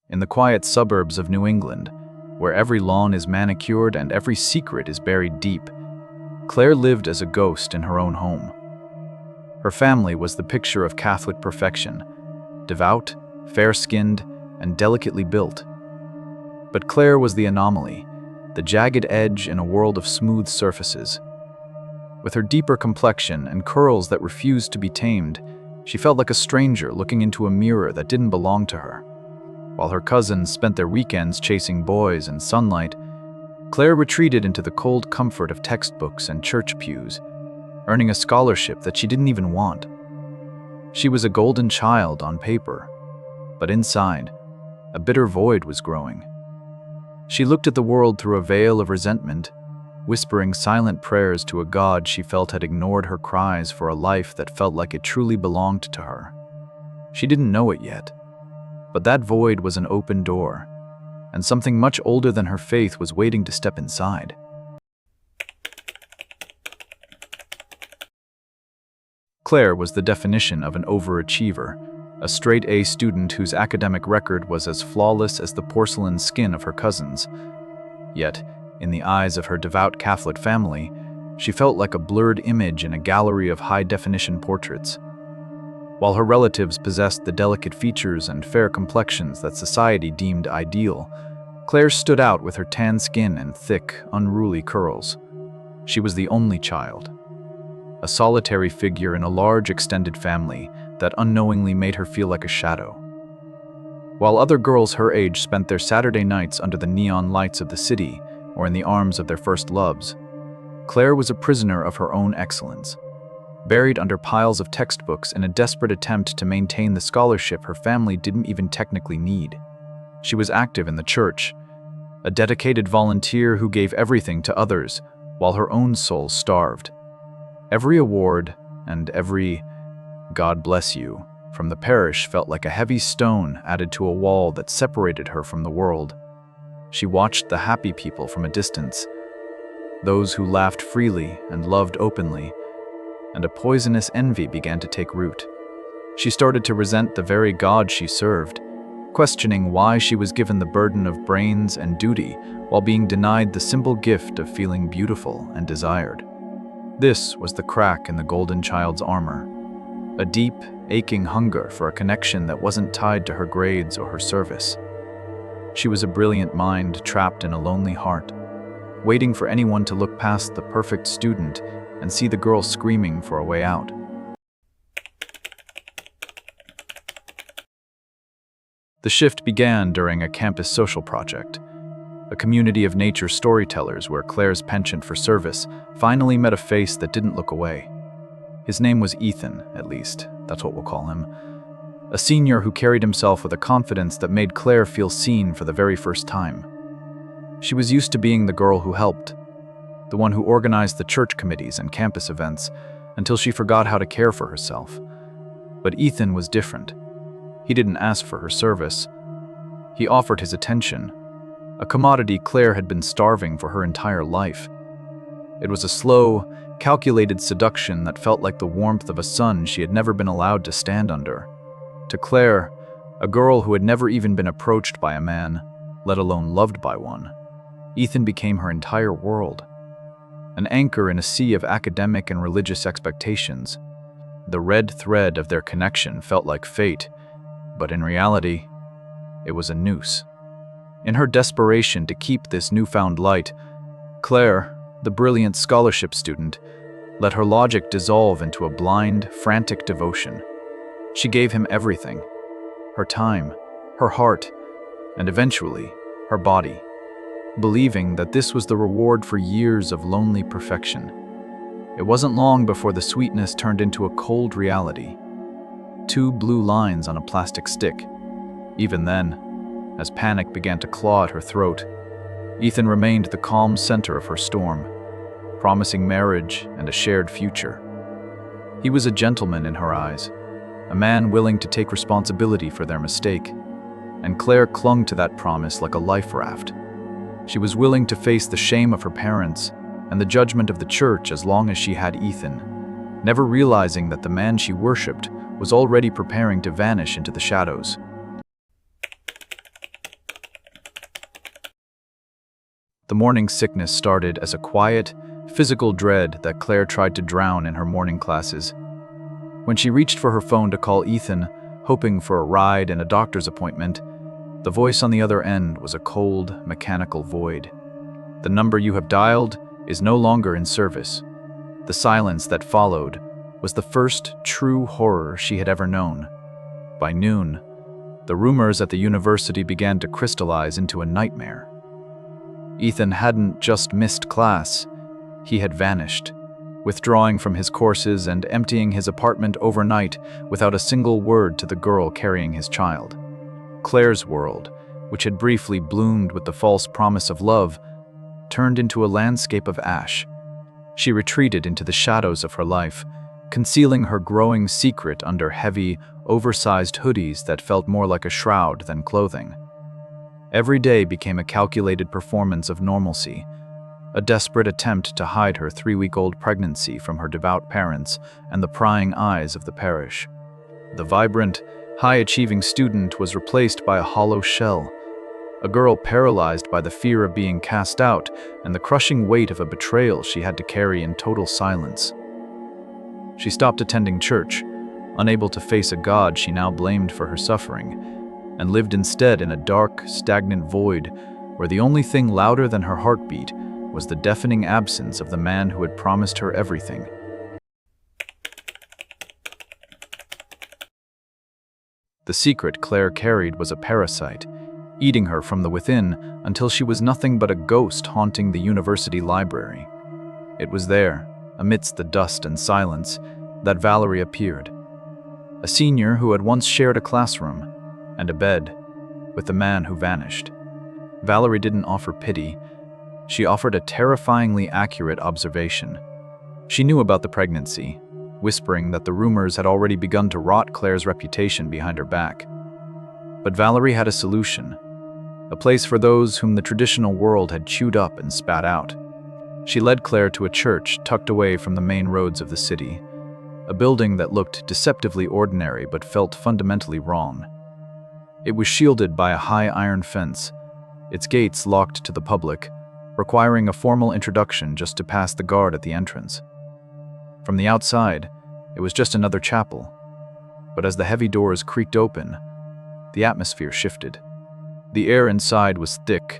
in the quiet suburbs of New England, where every lawn is manicured and every secret is buried deep, Claire lived as a ghost in her own home. Her family was the picture of Catholic perfection, devout, fair-skinned, and delicately built. But Claire was the anomaly, the jagged edge in a world of smooth surfaces. With her deeper complexion and curls that refused to be tamed, she felt like a stranger looking into a mirror that didn't belong to her. While her cousins spent their weekends chasing boys and sunlight, Claire retreated into the cold comfort of textbooks and church pews, earning a scholarship that she didn't even want. She was a golden child on paper, but inside, a bitter void was growing. She looked at the world through a veil of resentment, whispering silent prayers to a God she felt had ignored her cries for a life that felt like it truly belonged to her. She didn't know it yet, but that void was an open door, and something much older than her faith was waiting to step inside. Claire was the definition of an overachiever, a straight-A student whose academic record was as flawless as the porcelain skin of her cousins. Yet, in the eyes of her devout Catholic family, she felt like a blurred image in a gallery of high-definition portraits. While her relatives possessed the delicate features and fair complexions that society deemed ideal, Claire stood out with her tan skin and thick, unruly curls. She was the only child, a solitary figure in a large extended family that unknowingly made her feel like a shadow. While other girls her age spent their Saturday nights under the neon lights of the city or in the arms of their first loves, Claire was a prisoner of her own excellence, buried under piles of textbooks in a desperate attempt to maintain the scholarship her family didn't even technically need. She was active in the church, a dedicated volunteer who gave everything to others while her own soul starved. Every award and every "God bless you" from the parish felt like a heavy stone added to a wall that separated her from the world. She watched the happy people from a distance, those who laughed freely and loved openly, and a poisonous envy began to take root. She started to resent the very God she served, questioning why she was given the burden of brains and duty while being denied the simple gift of feeling beautiful and desired. This was the crack in the golden child's armor, a deep, aching hunger for a connection that wasn't tied to her grades or her service. She was a brilliant mind trapped in a lonely heart, waiting for anyone to look past the perfect student and see the girl screaming for a way out. The shift began during a campus social project, a community of nature storytellers where Claire's penchant for service finally met a face that didn't look away. His name was Ethan, at least, that's what we'll call him. A senior who carried himself with a confidence that made Claire feel seen for the very first time. She was used to being the girl who helped, the one who organized the church committees and campus events, until she forgot how to care for herself. But Ethan was different. He didn't ask for her service. He offered his attention, a commodity Claire had been starving for her entire life. It was a slow, calculated seduction that felt like the warmth of a sun she had never been allowed to stand under. To Claire, a girl who had never even been approached by a man, let alone loved by one, Ethan became her entire world. An anchor in a sea of academic and religious expectations. The red thread of their connection felt like fate, but in reality, it was a noose. In her desperation to keep this newfound light, Claire, the brilliant scholarship student, let her logic dissolve into a blind, frantic devotion. She gave him everything, her time, her heart, and eventually, her body, believing that this was the reward for years of lonely perfection. It wasn't long before the sweetness turned into a cold reality. 2 blue lines on a plastic stick. Even then, as panic began to claw at her throat, Ethan remained the calm center of her storm, promising marriage and a shared future. He was a gentleman in her eyes, a man willing to take responsibility for their mistake, and Claire clung to that promise like a life raft. She was willing to face the shame of her parents and the judgment of the church as long as she had Ethan, never realizing that the man she worshipped was already preparing to vanish into the shadows. The morning sickness started as a quiet, physical dread that Claire tried to drown in her morning classes. When she reached for her phone to call Ethan, hoping for a ride and a doctor's appointment, the voice on the other end was a cold, mechanical void. The number you have dialed is no longer in service. The silence that followed was the first true horror she had ever known. By noon, the rumors at the university began to crystallize into a nightmare. Ethan hadn't just missed class, he had vanished, withdrawing from his courses and emptying his apartment overnight without a single word to the girl carrying his child. Claire's world, which had briefly bloomed with the false promise of love, turned into a landscape of ash. She retreated into the shadows of her life, concealing her growing secret under heavy, oversized hoodies that felt more like a shroud than clothing. Every day became a calculated performance of normalcy, a desperate attempt to hide her 3-week-old pregnancy from her devout parents and the prying eyes of the parish. The vibrant, high-achieving student was replaced by a hollow shell, a girl paralyzed by the fear of being cast out and the crushing weight of a betrayal she had to carry in total silence. She stopped attending church, unable to face a God she now blamed for her suffering, and lived instead in a dark, stagnant void where the only thing louder than her heartbeat was the deafening absence of the man who had promised her everything. The secret Claire carried was a parasite, eating her from the within until she was nothing but a ghost haunting the university library. It was there, amidst the dust and silence, that Valerie appeared. A senior who had once shared a classroom and a bed with the man who vanished. Valerie didn't offer pity. She offered a terrifyingly accurate observation. She knew about the pregnancy, whispering that the rumors had already begun to rot Claire's reputation behind her back. But Valerie had a solution, a place for those whom the traditional world had chewed up and spat out. She led Claire to a church tucked away from the main roads of the city, a building that looked deceptively ordinary but felt fundamentally wrong. It was shielded by a high iron fence, its gates locked to the public, requiring a formal introduction just to pass the guard at the entrance. From the outside, it was just another chapel, but as the heavy doors creaked open, the atmosphere shifted. The air inside was thick,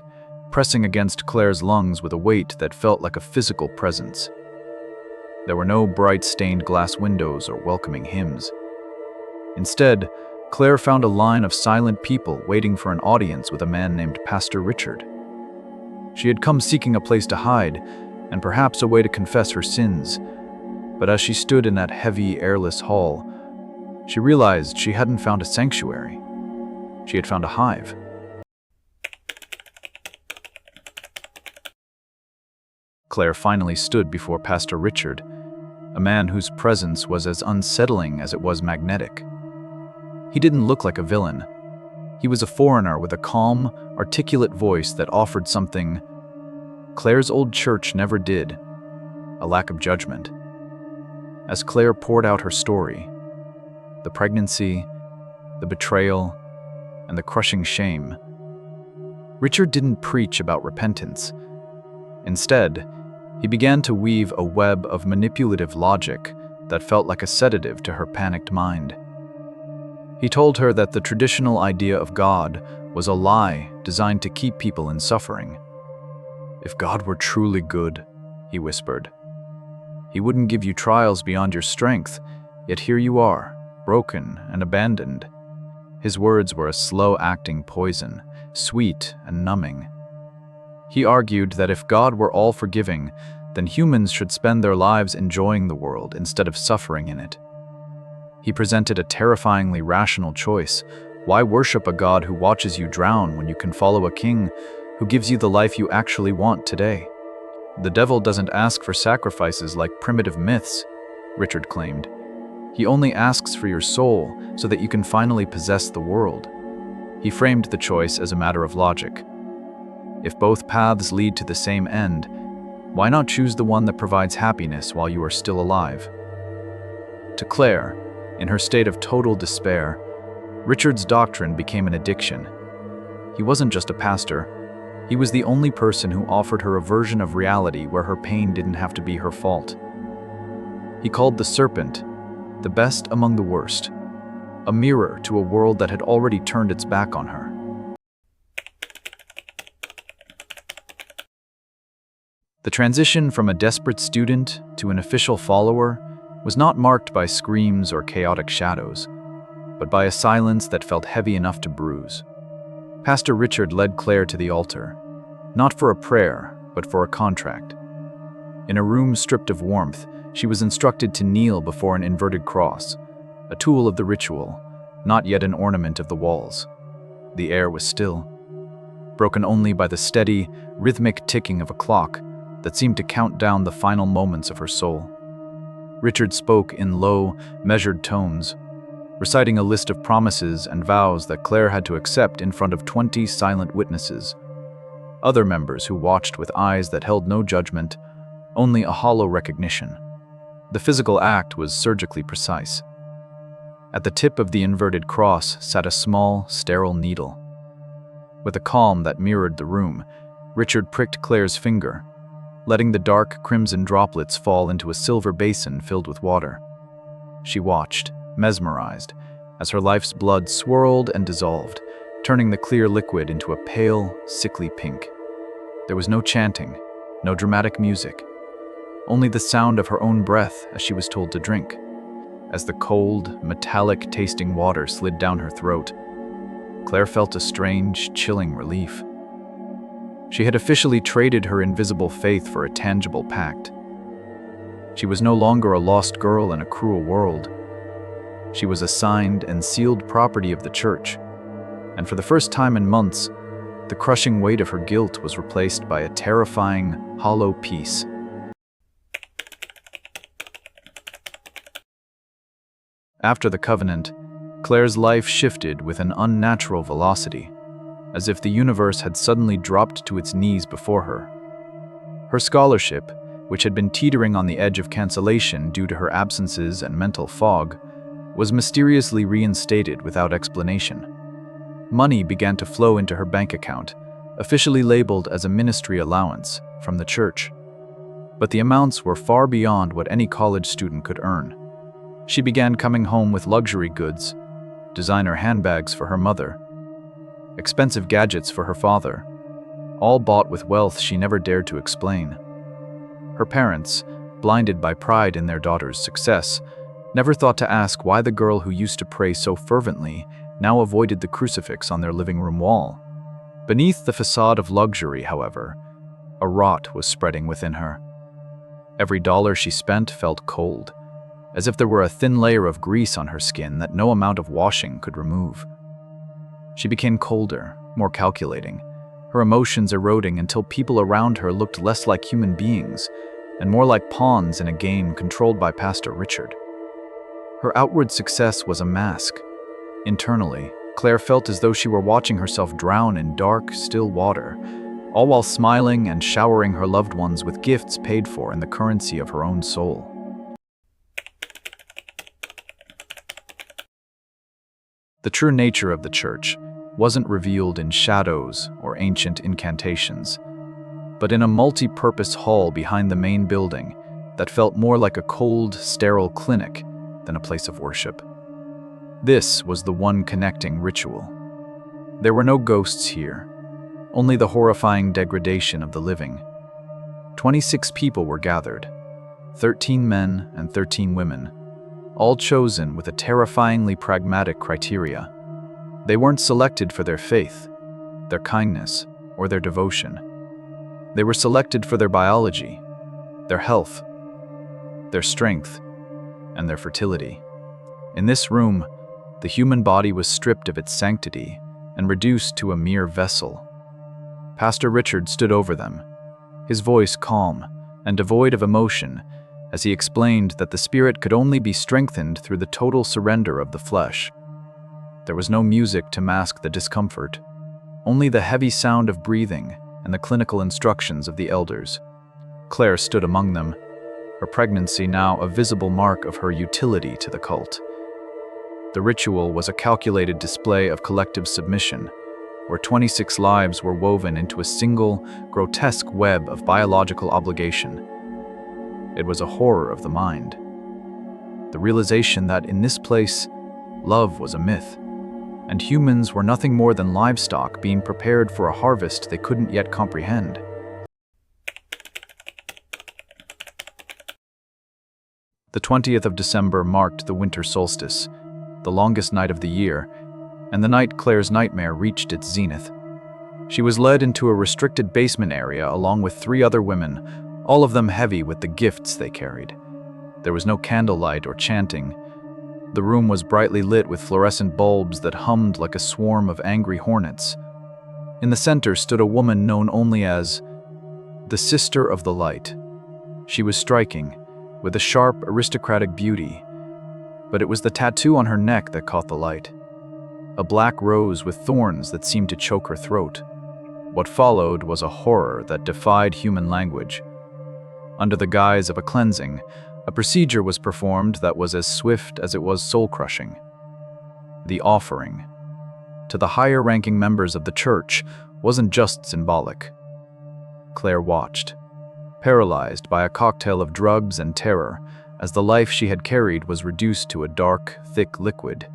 pressing against Claire's lungs with a weight that felt like a physical presence. There were no bright stained glass windows or welcoming hymns. Instead, Claire found a line of silent people waiting for an audience with a man named Pastor Richard. She had come seeking a place to hide, and perhaps a way to confess her sins, but as she stood in that heavy, airless hall, she realized she hadn't found a sanctuary. She had found a hive. Claire finally stood before Pastor Richard, a man whose presence was as unsettling as it was magnetic. He didn't look like a villain. He was a foreigner with a calm, articulate voice that offered something Claire's old church never did: a lack of judgment. As Claire poured out her story, the pregnancy, the betrayal, and the crushing shame, Richard didn't preach about repentance. Instead, he began to weave a web of manipulative logic that felt like a sedative to her panicked mind. He told her that the traditional idea of God was a lie designed to keep people in suffering. "If God were truly good," he whispered, "He wouldn't give you trials beyond your strength, yet here you are, broken and abandoned." His words were a slow-acting poison, sweet and numbing. He argued that if God were all-forgiving, then humans should spend their lives enjoying the world instead of suffering in it. He presented a terrifyingly rational choice. Why worship a God who watches you drown when you can follow a king who gives you the life you actually want today? "The devil doesn't ask for sacrifices like primitive myths," Richard claimed. "He only asks for your soul so that you can finally possess the world." He framed the choice as a matter of logic. If both paths lead to the same end, why not choose the one that provides happiness while you are still alive? To Claire, in her state of total despair, Richard's doctrine became an addiction. He wasn't just a pastor, He was the only person who offered her a version of reality where her pain didn't have to be her fault. He called the serpent the best among the worst, a mirror to a world that had already turned its back on her. The transition from a desperate student to an official follower was not marked by screams or chaotic shadows, but by a silence that felt heavy enough to bruise. Pastor Richard led Claire to the altar, not for a prayer, but for a contract. In a room stripped of warmth, she was instructed to kneel before an inverted cross, a tool of the ritual, not yet an ornament of the walls. The air was still, broken only by the steady, rhythmic ticking of a clock that seemed to count down the final moments of her soul. Richard spoke in low, measured tones, reciting a list of promises and vows that Claire had to accept in front of 20 silent witnesses, other members who watched with eyes that held no judgment, only a hollow recognition. The physical act was surgically precise. At the tip of the inverted cross sat a small, sterile needle. With a calm that mirrored the room, Richard pricked Claire's finger, letting the dark crimson droplets fall into a silver basin filled with water. She watched, mesmerized, as her life's blood swirled and dissolved, turning the clear liquid into a pale, sickly pink. There was no chanting, no dramatic music, only the sound of her own breath as she was told to drink. As the cold, metallic-tasting water slid down her throat, Claire felt a strange, chilling relief. She had officially traded her invisible faith for a tangible pact. She was no longer a lost girl in a cruel world. She was assigned and sealed property of the church, and for the first time in months, the crushing weight of her guilt was replaced by a terrifying, hollow peace. After the covenant, Claire's life shifted with an unnatural velocity, as if the universe had suddenly dropped to its knees before her. Her scholarship, which had been teetering on the edge of cancellation due to her absences and mental fog, was mysteriously reinstated without explanation. Money began to flow into her bank account, officially labeled as a ministry allowance from the church. But the amounts were far beyond what any college student could earn. She began coming home with luxury goods, designer handbags for her mother, expensive gadgets for her father, all bought with wealth she never dared to explain. Her parents, blinded by pride in their daughter's success, never thought to ask why the girl who used to pray so fervently now avoided the crucifix on their living room wall. Beneath the facade of luxury, however, a rot was spreading within her. Every dollar she spent felt cold, as if there were a thin layer of grease on her skin that no amount of washing could remove. She became colder, more calculating, her emotions eroding until people around her looked less like human beings and more like pawns in a game controlled by Pastor Richard. Her outward success was a mask. Internally, Claire felt as though she were watching herself drown in dark, still water, all while smiling and showering her loved ones with gifts paid for in the currency of her own soul. The true nature of the church wasn't revealed in shadows or ancient incantations, but in a multi-purpose hall behind the main building that felt more like a cold, sterile clinic than a place of worship. This was the one connecting ritual. There were no ghosts here, only the horrifying degradation of the living. 26 people were gathered, 13 men and 13 women, all chosen with a terrifyingly pragmatic criteria. They weren't selected for their faith, their kindness, or their devotion. They were selected for their biology, their health, their strength, and their fertility. In this room, the human body was stripped of its sanctity and reduced to a mere vessel. Pastor Richard stood over them, his voice calm and devoid of emotion, as he explained that the spirit could only be strengthened through the total surrender of the flesh. There was no music to mask the discomfort, only the heavy sound of breathing and the clinical instructions of the elders. Claire stood among them, her pregnancy now a visible mark of her utility to the cult. The ritual was a calculated display of collective submission, where 26 lives were woven into a single, grotesque web of biological obligation. It was a horror of the mind. The realization that in this place, love was a myth, and humans were nothing more than livestock being prepared for a harvest they couldn't yet comprehend. The 20th of December marked the winter solstice, the longest night of the year, and the night Claire's nightmare reached its zenith. She was led into a restricted basement area along with 3 other women, all of them heavy with the gifts they carried. There was no candlelight or chanting. The room was brightly lit with fluorescent bulbs that hummed like a swarm of angry hornets. In the center stood a woman known only as the Sister of the Light. She was striking, with a sharp, aristocratic beauty, but it was the tattoo on her neck that caught the light. A black rose with thorns that seemed to choke her throat. What followed was a horror that defied human language. Under the guise of a cleansing, a procedure was performed that was as swift as it was soul-crushing. The offering, to the higher-ranking members of the church, wasn't just symbolic. Claire watched, paralyzed by a cocktail of drugs and terror, as the life she had carried was reduced to a dark, thick liquid,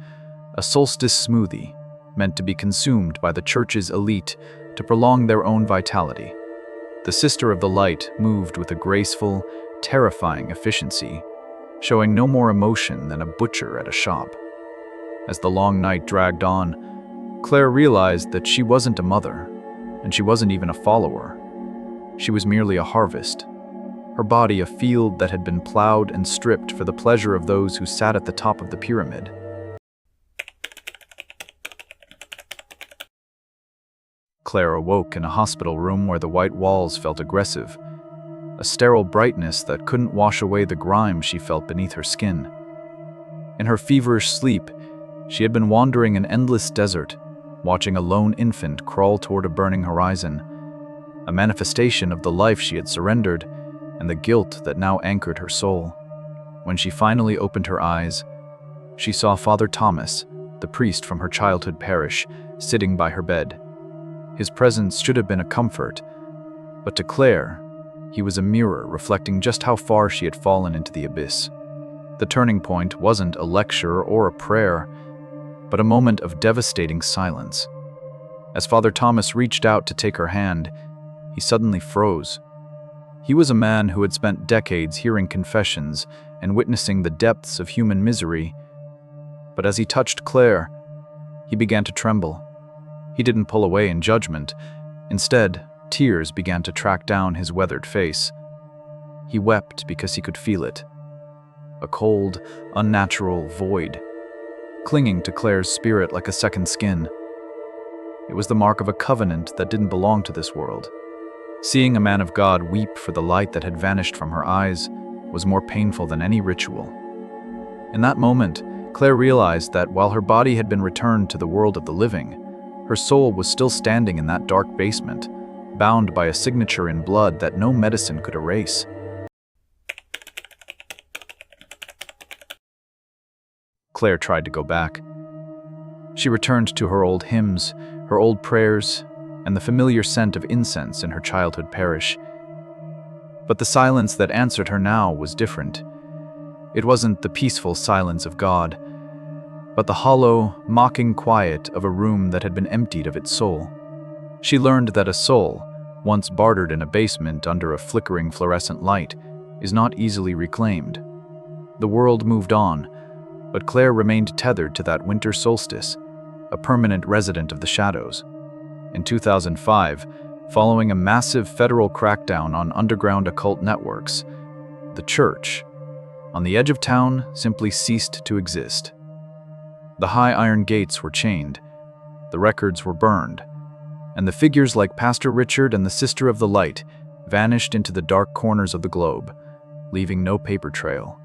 a solstice smoothie meant to be consumed by the church's elite to prolong their own vitality. The Sister of the Light moved with a graceful, terrifying efficiency, showing no more emotion than a butcher at a shop. As the long night dragged on, Claire realized that she wasn't a mother, and she wasn't even a follower. She was merely a harvest, her body a field that had been plowed and stripped for the pleasure of those who sat at the top of the pyramid. Claire awoke in a hospital room where the white walls felt aggressive, a sterile brightness that couldn't wash away the grime she felt beneath her skin. In her feverish sleep, she had been wandering an endless desert, watching a lone infant crawl toward a burning horizon, a manifestation of the life she had surrendered and the guilt that now anchored her soul. When she finally opened her eyes, she saw Father Thomas, the priest from her childhood parish, sitting by her bed. His presence should have been a comfort, but to Claire, he was a mirror reflecting just how far she had fallen into the abyss. The turning point wasn't a lecture or a prayer, but a moment of devastating silence. As Father Thomas reached out to take her hand, he suddenly froze. He was a man who had spent decades hearing confessions and witnessing the depths of human misery, but as he touched Claire, he began to tremble. He didn't pull away in judgment. Instead, tears began to track down his weathered face. He wept because he could feel it. A cold, unnatural void, clinging to Claire's spirit like a second skin. It was the mark of a covenant that didn't belong to this world. Seeing a man of God weep for the light that had vanished from her eyes was more painful than any ritual. In that moment, Claire realized that while her body had been returned to the world of the living, her soul was still standing in that dark basement, bound by a signature in blood that no medicine could erase. Claire tried to go back. She returned to her old hymns, her old prayers, and the familiar scent of incense in her childhood parish. But the silence that answered her now was different. It wasn't the peaceful silence of God, but the hollow, mocking quiet of a room that had been emptied of its soul. She learned that a soul, once bartered in a basement under a flickering fluorescent light, is not easily reclaimed. The world moved on, but Claire remained tethered to that winter solstice, a permanent resident of the shadows. In 2005, following a massive federal crackdown on underground occult networks, the church, on the edge of town, simply ceased to exist. The high iron gates were chained, the records were burned, and the figures like Pastor Richard and the Sister of the Light vanished into the dark corners of the globe, leaving no paper trail.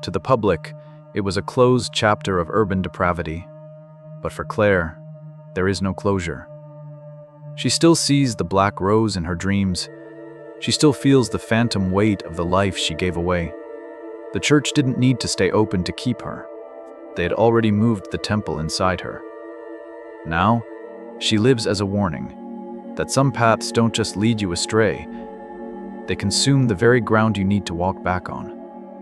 To the public, it was a closed chapter of urban depravity. But for Claire, there is no closure. She still sees the black rose in her dreams. She still feels the phantom weight of the life she gave away. The church didn't need to stay open to keep her. They had already moved the temple inside her. Now, She lives as a warning that some paths don't just lead you astray, they consume the very ground you need to walk back on.